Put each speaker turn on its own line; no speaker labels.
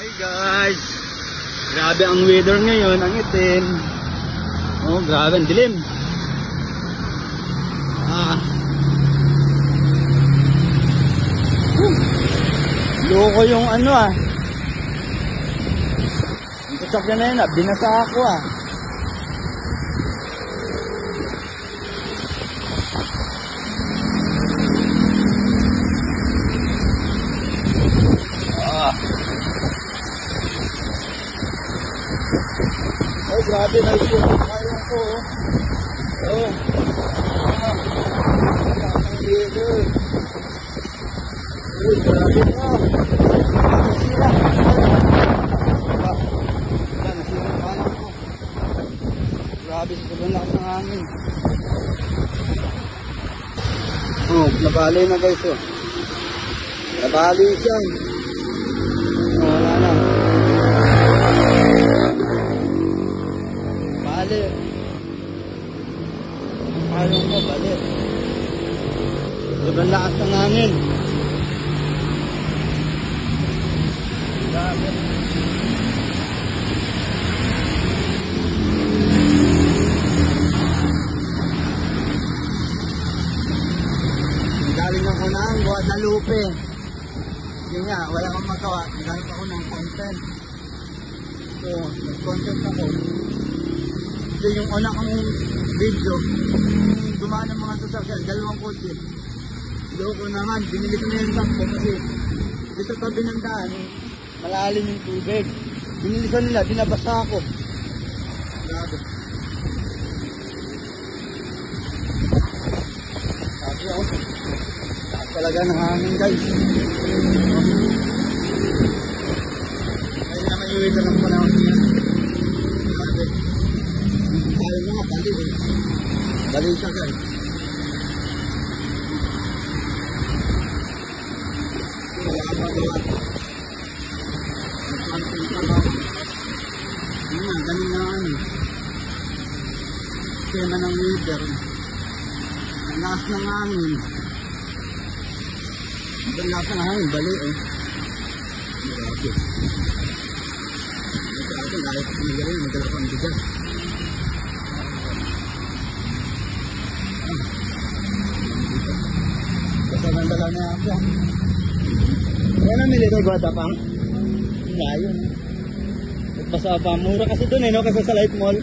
Hi guys! Grabe ang weather ngayon, ang itim. Oh, grabe, ang dilim. Loko yung ano Yung sasakyan na yun binasa ako Oh, grabe na yung kayong ko. Oh. Ang weather. Oh, grabe na. Nasira. Nasira ang kanan ko. Grabe sa sobrang lakas ng hangin. Oh, nabali na guys Nabali siya. Wala na. Bali. Parang mo, bali. Sobrang lakas ng hangin. Grabe. Galing ako ng Guadalupe. Yun nga, wala kang magawa. Galing ako ng content. So, nag-content ako. So, yung una kong video, dumaan ng mga sasakyan, dalawang kotse. Loko naman, binili ko na yung sakto kasi dito tabi ng daan, malalim yung tubig. Binili ko nila, dinabasa ako. Grabe. Sabi ako, taas talaga ng hangin guys. Kaya naman yung ito ng panahon niya. Grabe. Ayaw nga, bali Bali siya guys. Wala ka magawa. Nagpansin ka ba? Yun nga, ganun na tema ng weather. Ang lakas ng hangin. Ang lakas ng hangin, bali Grabe. Grabe, kahit pinagaling, nagkalapang bigas. Kasagandala na ako. Kaya namili kay Guadapang. Layo. Nagpasa pa. Mura kasi dun kasi sa Light Mall.